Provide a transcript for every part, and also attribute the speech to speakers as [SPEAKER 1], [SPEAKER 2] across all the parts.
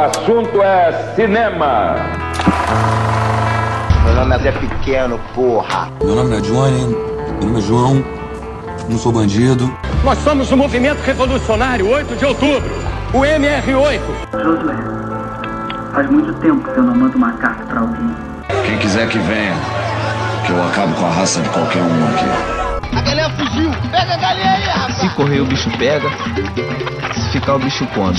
[SPEAKER 1] assunto é cinema.
[SPEAKER 2] Meu nome é Zé Pequeno, porra.
[SPEAKER 3] Meu nome é Johnny, meu nome é João, não sou bandido.
[SPEAKER 4] Nós somos o Movimento Revolucionário 8 de Outubro, o MR8.
[SPEAKER 5] Josué, faz muito tempo que eu não mando uma carta pra alguém.
[SPEAKER 6] Quem quiser que venha, que eu acabo com a raça de qualquer um aqui.
[SPEAKER 2] A galinha fugiu, pega a galinha aí, rapaz.
[SPEAKER 7] Se correr o bicho pega, se ficar o bicho come.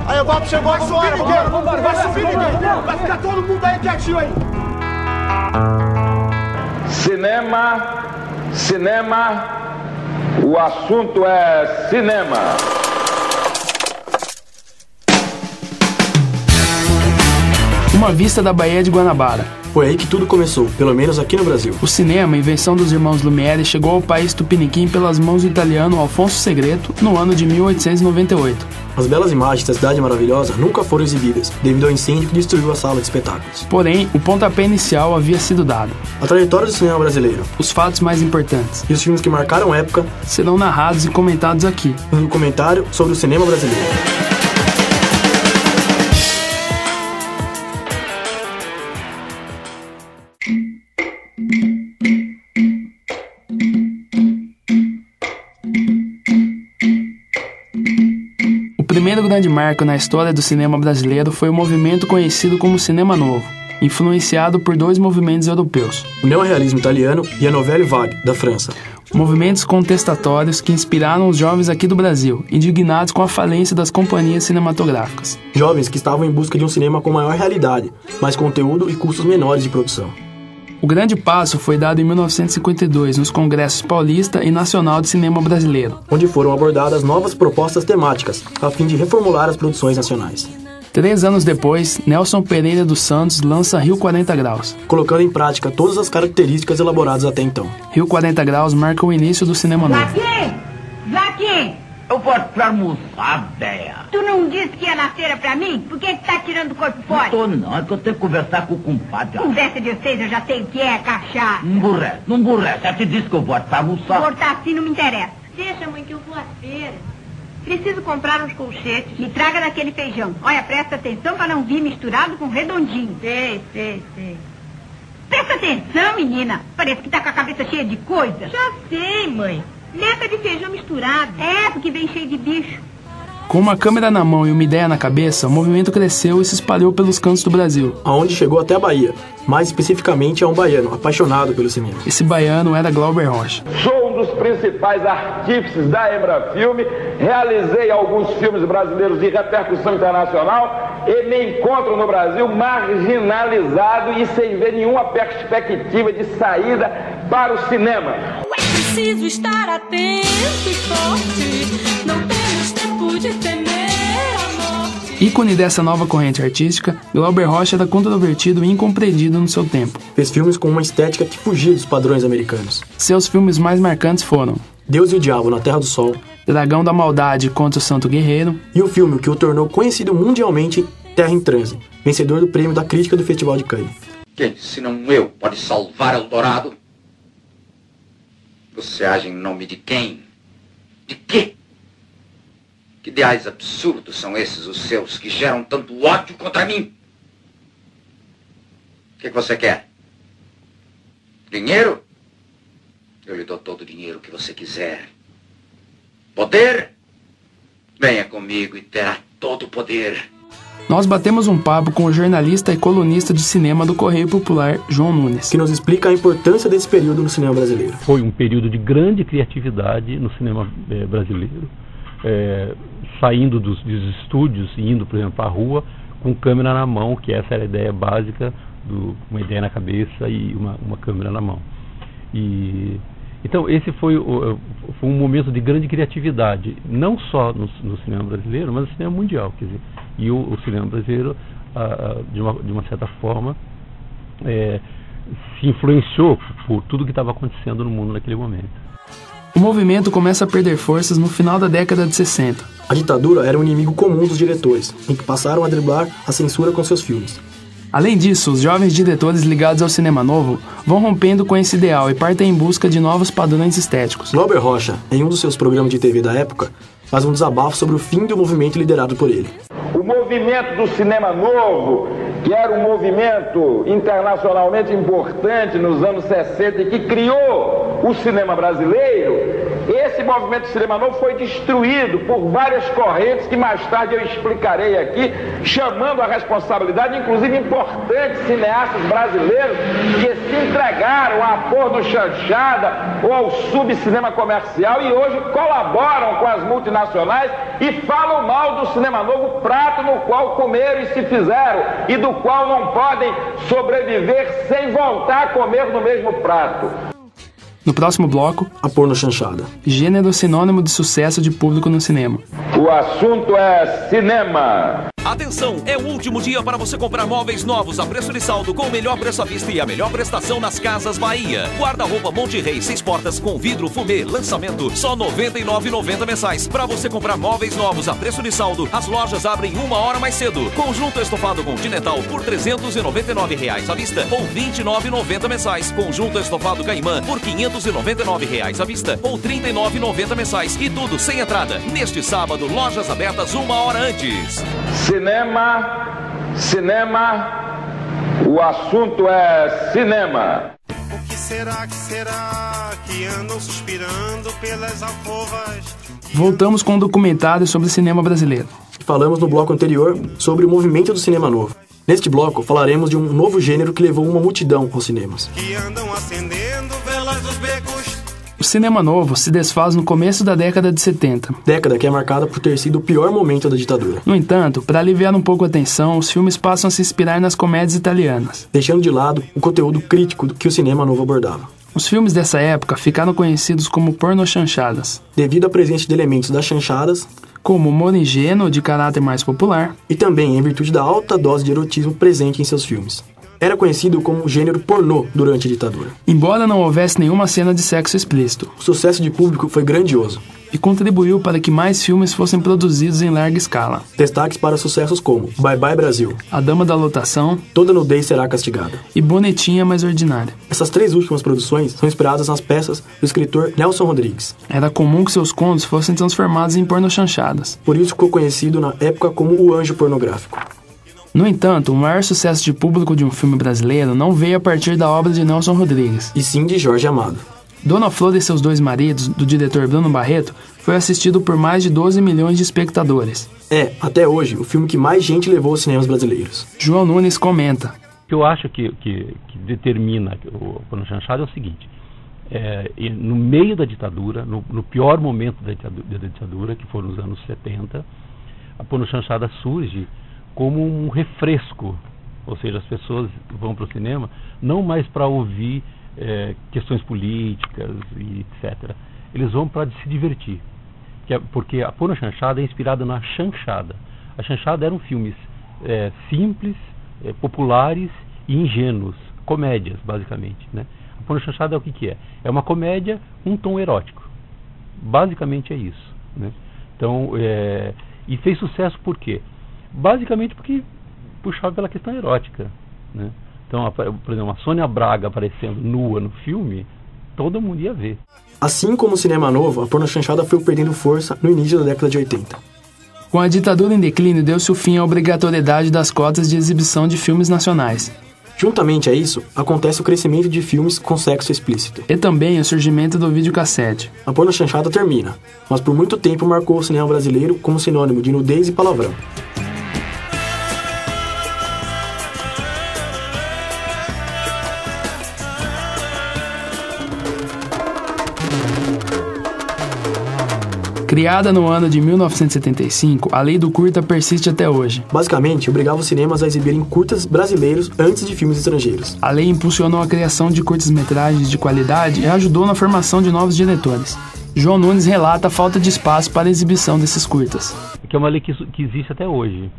[SPEAKER 2] Aí o Bob chegou agora, vambora, vai subir ninguém, vai ficar todo mundo aí quietinho aí.
[SPEAKER 1] Cinema, o assunto é cinema.
[SPEAKER 8] Uma vista da Baía de Guanabara.
[SPEAKER 9] Foi aí que tudo começou, pelo menos aqui no Brasil.
[SPEAKER 8] O cinema, invenção dos irmãos Lumière, chegou ao país tupiniquim pelas mãos do italiano Alfonso Segreto no ano de 1898.
[SPEAKER 9] As belas imagens da Cidade Maravilhosa nunca foram exibidas, devido ao incêndio que destruiu a sala de espetáculos.
[SPEAKER 8] Porém, o pontapé inicial havia sido dado.
[SPEAKER 9] A trajetória do cinema brasileiro,
[SPEAKER 8] os fatos mais importantes
[SPEAKER 9] e os filmes que marcaram a época
[SPEAKER 8] serão narrados e comentados aqui,
[SPEAKER 9] no comentário sobre o cinema brasileiro.
[SPEAKER 8] O primeiro grande marco na história do cinema brasileiro foi o movimento conhecido como Cinema Novo, influenciado por dois movimentos europeus:
[SPEAKER 9] o neorrealismo italiano e a Nouvelle Vague, da França.
[SPEAKER 8] Movimentos contestatórios que inspiraram os jovens aqui do Brasil, indignados com a falência das companhias cinematográficas.
[SPEAKER 9] Jovens que estavam em busca de um cinema com maior realidade, mais conteúdo e custos menores de produção.
[SPEAKER 8] O grande passo foi dado em 1952 nos Congressos Paulista e Nacional de Cinema Brasileiro,
[SPEAKER 9] onde foram abordadas novas propostas temáticas, a fim de reformular as produções nacionais.
[SPEAKER 8] 3 anos depois, Nelson Pereira dos Santos lança Rio 40 Graus,
[SPEAKER 9] colocando em prática todas as características elaboradas até então.
[SPEAKER 8] Rio 40 Graus marca o início do cinema novo.
[SPEAKER 10] Joaquim!
[SPEAKER 2] Eu vou te almoçar, véia.
[SPEAKER 10] Tu não disse que ia na feira pra mim? Por que tá tirando o corpo fora?
[SPEAKER 2] Não, é que eu tenho que conversar com o compadre.
[SPEAKER 10] Conversa de vocês, eu já sei o que é, cachaça.
[SPEAKER 2] Não burrece, já te disse que eu vou te almoçar.
[SPEAKER 10] Cortar assim não me interessa.
[SPEAKER 11] Deixa, mãe, que eu vou à feira. Preciso comprar uns colchetes.
[SPEAKER 10] Me traga daquele feijão. Olha, presta atenção pra não vir misturado com redondinho.
[SPEAKER 11] Sei.
[SPEAKER 10] Presta atenção, menina. Parece que tá com a cabeça cheia de coisa.
[SPEAKER 11] Já sei, mãe. Leta de feijão misturado.
[SPEAKER 10] É, porque vem cheio de bicho.
[SPEAKER 8] Com uma câmera na mão e uma ideia na cabeça, o movimento cresceu e se espalhou pelos cantos do Brasil,
[SPEAKER 9] aonde chegou até a Bahia, mais especificamente a um baiano apaixonado pelo cinema.
[SPEAKER 8] Esse baiano era Glauber Rocha.
[SPEAKER 1] Sou um dos principais artífices da Embrafilme, realizei alguns filmes brasileiros de repercussão internacional e me encontro no Brasil marginalizado e sem ver nenhuma perspectiva de saída para o cinema.
[SPEAKER 12] Preciso estar atento e forte, não temos tempo de temer a morte.
[SPEAKER 8] Ícone dessa nova corrente artística, Glauber Rocha era controvertido e incompreendido no seu tempo.
[SPEAKER 9] Fez filmes com uma estética que fugia dos padrões americanos.
[SPEAKER 8] Seus filmes mais marcantes foram
[SPEAKER 9] Deus e o Diabo na Terra do Sol,
[SPEAKER 8] Dragão da Maldade contra o Santo Guerreiro
[SPEAKER 9] e o filme que o tornou conhecido mundialmente, Terra em Transe, vencedor do prêmio da crítica do Festival de Cannes.
[SPEAKER 13] Quem, se não eu, pode salvar Eldorado? Você age em nome de quem? De quê? Que ideais absurdos são esses os seus que geram tanto ódio contra mim? O que você quer? Dinheiro? Eu lhe dou todo o dinheiro que você quiser. Poder? Venha comigo e terá todo o poder.
[SPEAKER 8] Nós batemos um papo com o jornalista e colunista de cinema do Correio Popular, João Nunes,
[SPEAKER 9] que nos explica a importância desse período no cinema brasileiro.
[SPEAKER 14] Foi um período de grande criatividade no cinema brasileiro, saindo dos estúdios e indo, por exemplo, para a rua com câmera na mão, que essa era a ideia básica, uma ideia na cabeça e uma câmera na mão. Então esse foi um momento de grande criatividade, não só no cinema brasileiro, mas no cinema mundial, quer dizer, e o cinema brasileiro, de uma certa forma, se influenciou por tudo que estava acontecendo no mundo naquele momento.
[SPEAKER 8] O movimento começa a perder forças no final da década de 60.
[SPEAKER 9] A ditadura era um inimigo comum dos diretores, em que passaram a driblar a censura com seus filmes.
[SPEAKER 8] Além disso, os jovens diretores ligados ao cinema novo vão rompendo com esse ideal e partem em busca de novos padrões estéticos.
[SPEAKER 9] Glauber Rocha, em um dos seus programas de TV da época, mas um desabafo sobre o fim do movimento liderado por ele.
[SPEAKER 1] O movimento do cinema novo, que era um movimento internacionalmente importante nos anos 60 e que criou o cinema brasileiro, esse movimento do cinema novo foi destruído por várias correntes que mais tarde eu explicarei aqui, chamando a responsabilidade, inclusive importantes cineastas brasileiros que se entregaram à porno chanchada ou ao subcinema comercial e hoje colaboram com as multinacionais e falam mal do cinema novo, prato no qual comeram e se fizeram e do qual não podem sobreviver sem voltar a comer no mesmo prato.
[SPEAKER 8] No próximo bloco,
[SPEAKER 9] a porno chanchada.
[SPEAKER 8] Gênero sinônimo de sucesso de público no cinema.
[SPEAKER 1] O assunto é cinema.
[SPEAKER 15] Atenção, é o último dia para você comprar móveis novos a preço de saldo com o melhor preço à vista e a melhor prestação nas Casas Bahia. Guarda-roupa Monte Rei, 6 portas com vidro fumê, lançamento, só R$ 99,90 mensais. Para você comprar móveis novos a preço de saldo, as lojas abrem 1 hora mais cedo. Conjunto estofado continental por R$ 399,00 à vista ou R$ 29,90 mensais. Conjunto estofado Caimã por R$ 599,00 à vista ou R$ 39,90 mensais. E tudo sem entrada. Neste sábado, lojas abertas 1 hora antes.
[SPEAKER 1] Cinema, o assunto é cinema.
[SPEAKER 2] O que será que andam suspirando pelas alcovas?
[SPEAKER 8] Voltamos com um documentário sobre o cinema brasileiro.
[SPEAKER 9] Falamos no bloco anterior sobre o movimento do cinema novo. Neste bloco falaremos de um novo gênero que levou uma multidão aos cinemas.
[SPEAKER 2] Que andam acendendo velas dos becos.
[SPEAKER 8] O cinema novo se desfaz no começo da década de 70.
[SPEAKER 9] Década que é marcada por ter sido o pior momento da ditadura.
[SPEAKER 8] No entanto, para aliviar um pouco a tensão, os filmes passam a se inspirar nas comédias italianas,
[SPEAKER 9] deixando de lado o conteúdo crítico que o cinema novo abordava.
[SPEAKER 8] Os filmes dessa época ficaram conhecidos como pornochanchadas,
[SPEAKER 9] devido à presença de elementos das chanchadas,
[SPEAKER 8] como humor ingênuo de caráter mais popular,
[SPEAKER 9] e também em virtude da alta dose de erotismo presente em seus filmes. Era conhecido como gênero pornô durante a ditadura.
[SPEAKER 8] Embora não houvesse nenhuma cena de sexo explícito,
[SPEAKER 9] o sucesso de público foi grandioso
[SPEAKER 8] e contribuiu para que mais filmes fossem produzidos em larga escala.
[SPEAKER 9] Destaques para sucessos como Bye Bye Brasil,
[SPEAKER 8] A Dama da Lotação,
[SPEAKER 9] Toda Nudez Será Castigada
[SPEAKER 8] e Bonitinha Mas Ordinária.
[SPEAKER 9] Essas 3 últimas produções são inspiradas nas peças do escritor Nelson Rodrigues.
[SPEAKER 8] Era comum que seus contos fossem transformados em pornochanchadas.
[SPEAKER 9] Por isso ficou conhecido na época como o anjo pornográfico.
[SPEAKER 8] No entanto, o maior sucesso de público de um filme brasileiro não veio a partir da obra de Nelson Rodrigues,
[SPEAKER 9] e sim de Jorge Amado.
[SPEAKER 8] Dona Flor e Seus Dois Maridos, do diretor Bruno Barreto, foi assistido por mais de 12 milhões de espectadores.
[SPEAKER 9] É, até hoje, o filme que mais gente levou aos cinemas brasileiros.
[SPEAKER 8] João Nunes comenta.
[SPEAKER 14] O que eu acho que determina o pornochanchada é o seguinte. No meio da ditadura, no pior momento da ditadura, que foram os anos 70, a pornochanchada surge como um refresco, ou seja, as pessoas vão para o cinema não mais para ouvir questões políticas e etc. Eles vão para se divertir, porque a pornochanchada é inspirada na chanchada. A chanchada eram filmes simples, populares e ingênuos, comédias basicamente, né? A pornochanchada é o que é? É uma comédia com um tom erótico, basicamente é isso, né? Então, e fez sucesso por quê? Basicamente porque puxava pela questão erótica, né? Então, por exemplo, a Sônia Braga aparecendo nua no filme, todo mundo ia ver.
[SPEAKER 9] Assim como o cinema novo, a pornochanchada foi perdendo força no início da década de 80.
[SPEAKER 8] Com a ditadura em declínio, deu-se o fim à obrigatoriedade das cotas de exibição de filmes nacionais.
[SPEAKER 9] Juntamente a isso, acontece o crescimento de filmes com sexo explícito.
[SPEAKER 8] E também o surgimento do videocassete.
[SPEAKER 9] A pornochanchada termina, mas por muito tempo marcou o cinema brasileiro como sinônimo de nudez e palavrão.
[SPEAKER 8] Criada no ano de 1975, a lei do curta persiste até hoje.
[SPEAKER 9] Basicamente, obrigava os cinemas a exibirem curtas brasileiros antes de filmes estrangeiros.
[SPEAKER 8] A lei impulsionou a criação de curtas-metragens de qualidade e ajudou na formação de novos diretores. João Nunes relata a falta de espaço para a exibição desses curtas.
[SPEAKER 14] Que é uma lei que existe até hoje,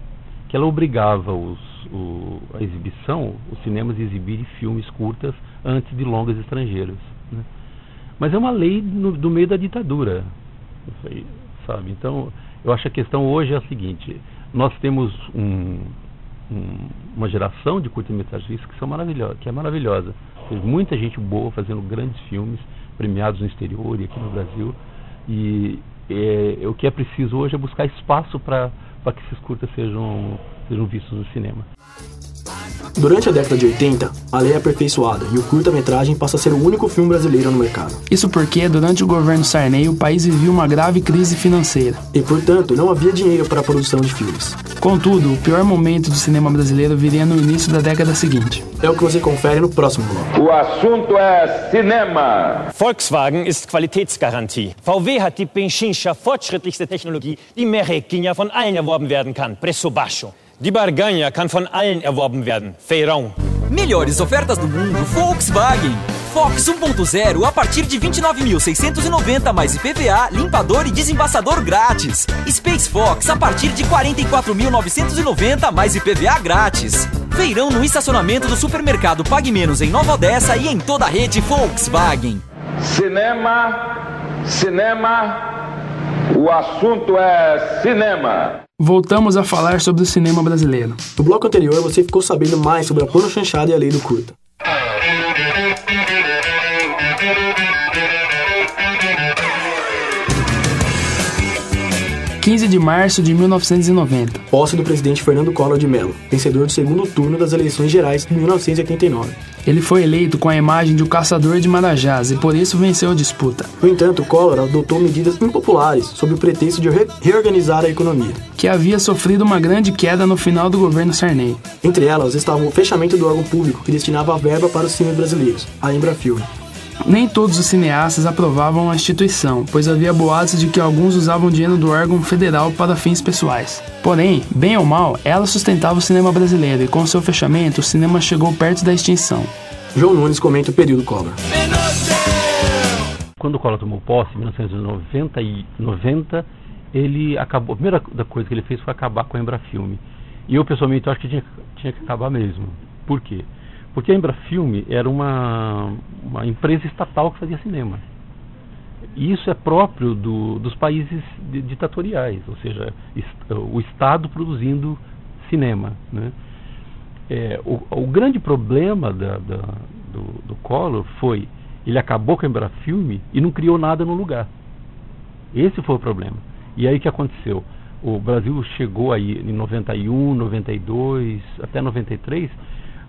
[SPEAKER 14] que ela obrigava a exibição, os cinemas a exibirem filmes curtas antes de longas estrangeiras, né? Mas é uma lei do meio da ditadura. Aí, sabe? Então, eu acho que a questão hoje é a seguinte: nós temos uma geração de curta-metragistas que é maravilhosa. Tem muita gente boa fazendo grandes filmes, premiados no exterior e aqui no Brasil. E o que é preciso hoje é buscar espaço para que esses curtas sejam vistos no cinema.
[SPEAKER 9] Durante a década de 80, a lei é aperfeiçoada e o curta-metragem passa a ser o único filme brasileiro no mercado.
[SPEAKER 8] Isso porque, durante o governo Sarney, o país vivia uma grave crise financeira.
[SPEAKER 9] E, portanto, não havia dinheiro para a produção de filmes.
[SPEAKER 8] Contudo, o pior momento do cinema brasileiro viria no início da década seguinte.
[SPEAKER 9] É o que você confere no próximo bloco.
[SPEAKER 1] O assunto é cinema.
[SPEAKER 4] Volkswagen ist Qualitätsgarantie. VW hat die Pechincha fortschrittlichste Technologie, die Merrequinha von allen erworben werden kann, preço baixo. Die Barganha kann von allen erworben werden, feirão.
[SPEAKER 16] Melhores ofertas do mundo, Volkswagen. Fox 1.0 a partir de 29.690 mais IPVA, limpador e desembaçador grátis. Space Fox a partir de 44.990 mais IPVA grátis. Feirão no estacionamento do supermercado Pague Menos em Nova Odessa e em toda a rede Volkswagen.
[SPEAKER 1] Cinema. O assunto é cinema.
[SPEAKER 8] Voltamos a falar sobre o cinema brasileiro.
[SPEAKER 9] No bloco anterior, você ficou sabendo mais sobre a pornochanchada e a lei do curta.
[SPEAKER 8] – 15 de março de 1990.
[SPEAKER 9] Posse do presidente Fernando Collor de Mello, vencedor do segundo turno das eleições gerais de 1989.
[SPEAKER 8] Ele foi eleito com a imagem de um caçador de marajás e por isso venceu a disputa.
[SPEAKER 9] No entanto, Collor adotou medidas impopulares sob o pretexto de reorganizar a economia,
[SPEAKER 8] que havia sofrido uma grande queda no final do governo Sarney.
[SPEAKER 9] Entre elas estavam o fechamento do órgão público que destinava a verba para os filmes brasileiros, a Embrafilme.
[SPEAKER 8] Nem todos os cineastas aprovavam a instituição, pois havia boatos de que alguns usavam dinheiro do órgão federal para fins pessoais. Porém, bem ou mal, ela sustentava o cinema brasileiro e com seu fechamento, o cinema chegou perto da extinção.
[SPEAKER 9] João Nunes comenta o período Collor.
[SPEAKER 14] Quando o Collor tomou posse, em 1990, ele acabou. A primeira coisa que ele fez foi acabar com a Embrafilme. E eu, pessoalmente, acho que tinha que acabar mesmo. Por quê? Porque a Embrafilme era uma empresa estatal que fazia cinema. E isso é próprio dos países ditatoriais, ou seja, o Estado produzindo cinema, né? O grande problema do Collor foi, ele acabou com a Embrafilme e não criou nada no lugar. Esse foi o problema. E aí o que aconteceu? O Brasil chegou aí em 91, 92, até 93...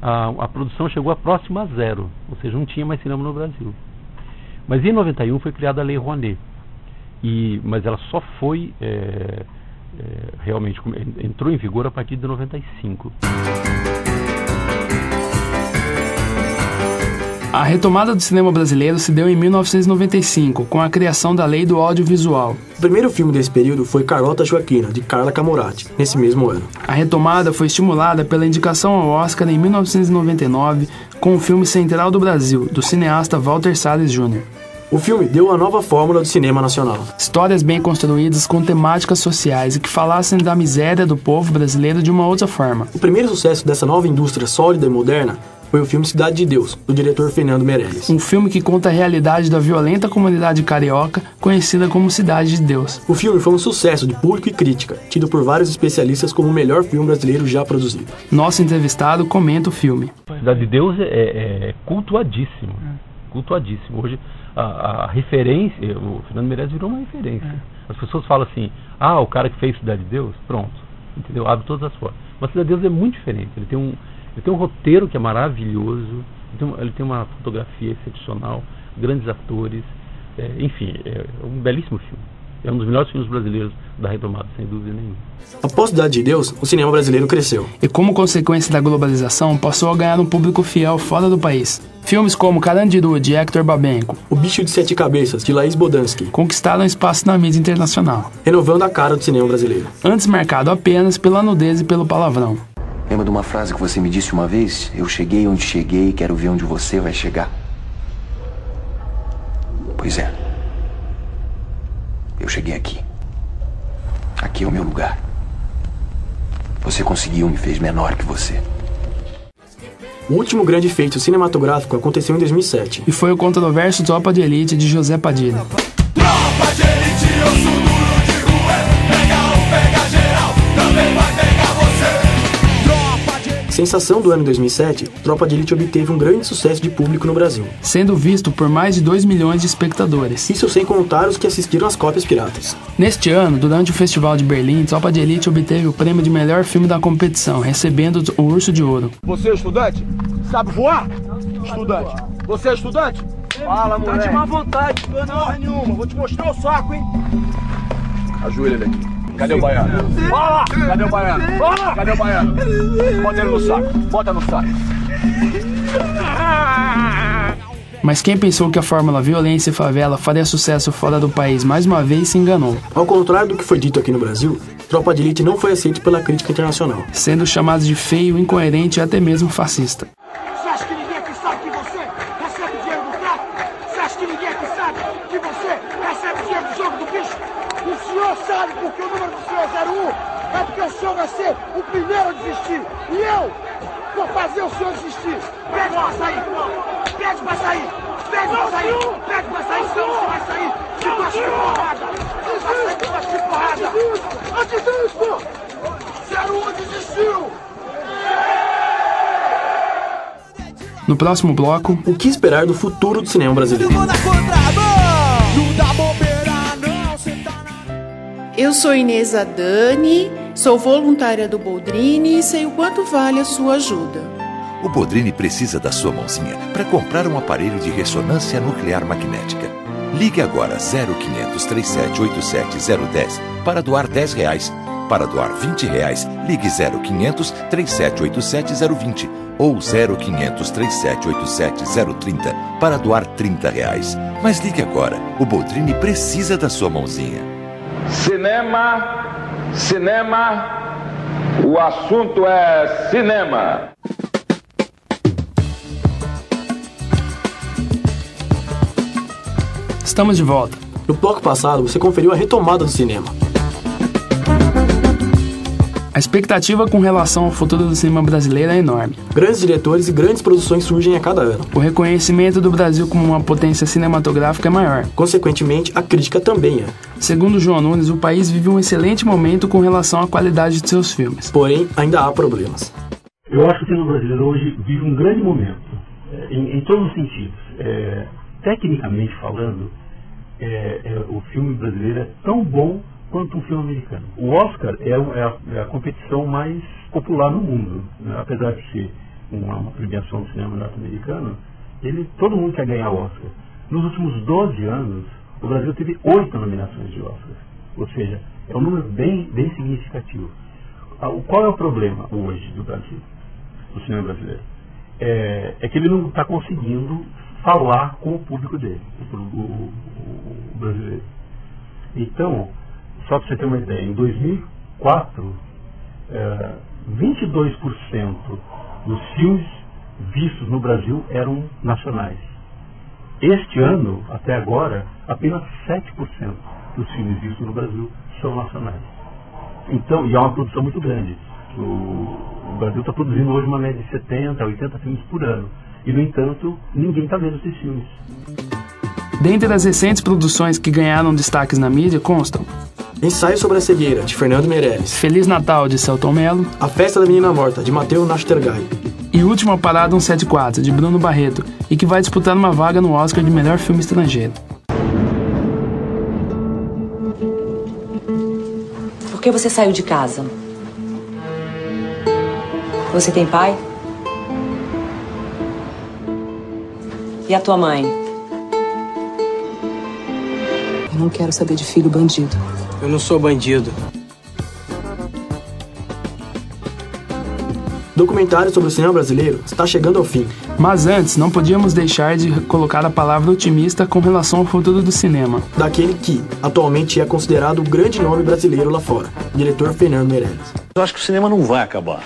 [SPEAKER 14] A produção chegou a próxima a zero, ou seja, não tinha mais cinema no Brasil. Mas em 91 foi criada a Lei Rouanet, mas ela só foi realmente entrou em vigor a partir de 95.
[SPEAKER 8] A retomada do cinema brasileiro se deu em 1995, com a criação da Lei do Audiovisual.
[SPEAKER 9] O primeiro filme desse período foi Carlota Joaquina, de Carla Camurati, nesse mesmo ano.
[SPEAKER 8] A retomada foi estimulada pela indicação ao Oscar em 1999, com o filme Central do Brasil, do cineasta Walter Salles Jr.
[SPEAKER 9] O filme deu uma nova fórmula do cinema nacional.
[SPEAKER 8] Histórias bem construídas com temáticas sociais e que falassem da miséria do povo brasileiro de uma outra forma.
[SPEAKER 9] O primeiro sucesso dessa nova indústria sólida e moderna foi o filme Cidade de Deus, do diretor Fernando Meirelles.
[SPEAKER 8] Um filme que conta a realidade da violenta comunidade carioca, conhecida como Cidade de Deus.
[SPEAKER 9] O filme foi um sucesso de público e crítica, tido por vários especialistas como o melhor filme brasileiro já produzido.
[SPEAKER 8] Nosso entrevistado comenta o filme.
[SPEAKER 14] Cidade de Deus é cultuadíssimo. Cultuadíssimo. Hoje, a referência, o Fernando Meirelles virou uma referência. As pessoas falam assim, o cara que fez Cidade de Deus, pronto. Entendeu? Abre todas as formas. Mas Cidade de Deus é muito diferente. Ele tem um roteiro que é maravilhoso, ele tem uma fotografia excepcional, grandes atores, enfim, é um belíssimo filme. É um dos melhores filmes brasileiros da retomada, sem dúvida nenhuma.
[SPEAKER 9] Após Cidade de Deus, o cinema brasileiro cresceu.
[SPEAKER 8] E como consequência da globalização, passou a ganhar um público fiel fora do país. Filmes como Carandiru, de Hector Babenco,
[SPEAKER 9] O Bicho de Sete Cabeças, de Laís Bodansky,
[SPEAKER 8] conquistaram espaço na mídia internacional,
[SPEAKER 9] renovando a cara do cinema brasileiro.
[SPEAKER 8] Antes marcado apenas pela nudez e pelo palavrão.
[SPEAKER 17] Lembra de uma frase que você me disse uma vez? Eu cheguei onde cheguei, quero ver onde você vai chegar. Pois é. Eu cheguei aqui. Aqui é o meu lugar. Você conseguiu, me fez menor que você.
[SPEAKER 9] O último grande feito cinematográfico aconteceu em 2007.
[SPEAKER 8] E foi o controverso Tropa de Elite, de José Padilha.
[SPEAKER 18] Tropa de Elite, eu sou duro de rua. Pega geral, também vai pegar você.
[SPEAKER 9] Sensação do ano 2007, Tropa de Elite obteve um grande sucesso de público no Brasil,
[SPEAKER 8] sendo visto por mais de 2 milhões de espectadores.
[SPEAKER 9] Isso sem contar os que assistiram às cópias piratas.
[SPEAKER 8] Neste ano, durante o Festival de Berlim, Tropa de Elite obteve o prêmio de melhor filme da competição, recebendo o Urso de Ouro.
[SPEAKER 18] Você é estudante? Sabe voar? Estudante. Você é estudante? Fala, moleque. Tá de má vontade, porra nenhuma. Vou te mostrar o saco, hein? Ajoelha ele aqui. Cadê o baiano? Fala! Cadê o baiano? Fala! Cadê o baiano? Bota ele no saco. Bota no saco.
[SPEAKER 8] Mas quem pensou que a fórmula violência e favela faria sucesso fora do país mais uma vez se enganou.
[SPEAKER 9] Ao contrário do que foi dito aqui no Brasil, Tropa de Elite não foi aceito pela crítica internacional,
[SPEAKER 8] sendo chamado de feio, incoerente e até mesmo fascista.
[SPEAKER 18] Você acha que ninguém aqui sabe que você recebe dinheiro do tráfico? Você acha que ninguém aqui sabe que você recebe dinheiro do jogo do bicho? O senhor sabe porque o número do senhor é 01? É porque o senhor vai ser o primeiro a desistir. E eu vou fazer o senhor desistir. Pede pra sair. Pede pra sair. Pede pra sair. Pede pra sair, senão você vai sair. De baixo de porrada. Vai sair de baixo de porrada. Ativismo! 01 desistiu.
[SPEAKER 8] No próximo bloco,
[SPEAKER 9] o que esperar do futuro do cinema brasileiro?
[SPEAKER 19] Eu sou Inês Adani, sou voluntária do Boldrini e sei o quanto vale a sua ajuda.
[SPEAKER 20] O Boldrini precisa da sua mãozinha para comprar um aparelho de ressonância nuclear magnética. Ligue agora 0500 3787 010 para doar R$10. Para doar R$20, ligue 0500 3787 020 ou 0500 3787 030 para doar R$30. Mas ligue agora, o Boldrini precisa da sua mãozinha.
[SPEAKER 1] Cinema, o assunto é cinema.
[SPEAKER 8] Estamos de volta.
[SPEAKER 9] No bloco passado, você conferiu a retomada do cinema.
[SPEAKER 8] A expectativa com relação ao futuro do cinema brasileiro é enorme.
[SPEAKER 9] Grandes diretores e grandes produções surgem a cada ano.
[SPEAKER 8] O reconhecimento do Brasil como uma potência cinematográfica é maior.
[SPEAKER 9] Consequentemente, a crítica também é.
[SPEAKER 8] Segundo João Nunes, o país vive um excelente momento com relação à qualidade de seus filmes.
[SPEAKER 9] Porém, ainda há problemas.
[SPEAKER 14] Eu acho que o cinema brasileiro hoje vive um grande momento, em todos os sentidos. Tecnicamente falando, o filme brasileiro é tão bom quanto um filme americano. O Oscar é a competição mais popular no mundo, né? Apesar de ser uma premiação do cinema norte-americano, todo mundo quer ganhar o Oscar. Nos últimos 12 anos, o Brasil teve 8 nominações de Oscar, ou seja, é um número bem significativo. Qual é o problema hoje do Brasil, do cinema brasileiro? É que ele não está conseguindo falar com o público dele, o brasileiro. Então, só para você ter uma ideia, em 2004, 22% dos filmes vistos no Brasil eram nacionais. Este ano, até agora, apenas 7% dos filmes vistos no Brasil são nacionais. Então, e é uma produção muito grande. O Brasil está produzindo hoje uma média de 70 a 80 filmes por ano. E, no entanto, ninguém está vendo esses filmes.
[SPEAKER 8] Dentre as recentes produções que ganharam destaques na mídia constam
[SPEAKER 9] Ensaio sobre a Cegueira, de Fernando Meirelles.
[SPEAKER 8] Feliz Natal, de Selton Mello.
[SPEAKER 9] A Festa da Menina Morta, de Matteo Nachtergaele.
[SPEAKER 8] E Última Parada 174, de Bruno Barreto, e que vai disputar uma vaga no Oscar de melhor filme estrangeiro.
[SPEAKER 21] Por que você saiu de casa? Você tem pai? E a tua mãe?
[SPEAKER 22] Eu não quero saber de filho bandido.
[SPEAKER 23] Eu não sou bandido.
[SPEAKER 9] Documentário sobre o cinema brasileiro está chegando ao fim.
[SPEAKER 8] Mas antes, não podíamos deixar de colocar a palavra otimista com relação ao futuro do cinema.
[SPEAKER 9] Daquele que, atualmente, é considerado o grande nome brasileiro lá fora, diretor Fernando Meirelles.
[SPEAKER 24] Eu acho que o cinema não vai acabar.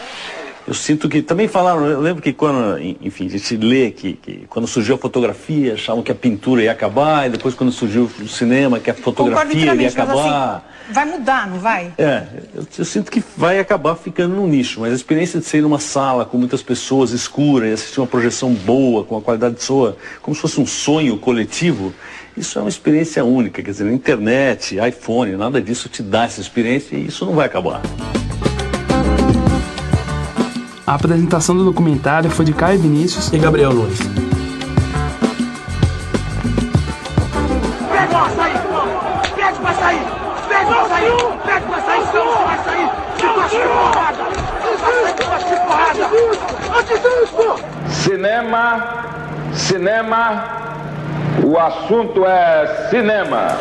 [SPEAKER 24] Eu sinto que, também falaram, eu lembro que quando, enfim, a gente lê que quando surgiu a fotografia, achavam que a pintura ia acabar, e depois quando surgiu o cinema, que a fotografia ia acabar.
[SPEAKER 11] Assim, vai mudar, não vai?
[SPEAKER 24] Eu sinto que vai acabar ficando num nicho, mas a experiência de ser numa sala com muitas pessoas escuras e assistir uma projeção boa, com a qualidade de som, como se fosse um sonho coletivo, isso é uma experiência única, quer dizer, na internet, iPhone, nada disso te dá essa experiência e isso não vai acabar.
[SPEAKER 8] A apresentação do documentário foi de Caio Vinícius
[SPEAKER 9] e Gabriel Nunes.
[SPEAKER 18] Pede pra sair! Pede pra sair! Pede pra sair! Pede pra sair! Então você vai sair! Se gosta de porrada! Se gosta de porrada!
[SPEAKER 1] Cinema, o assunto é cinema.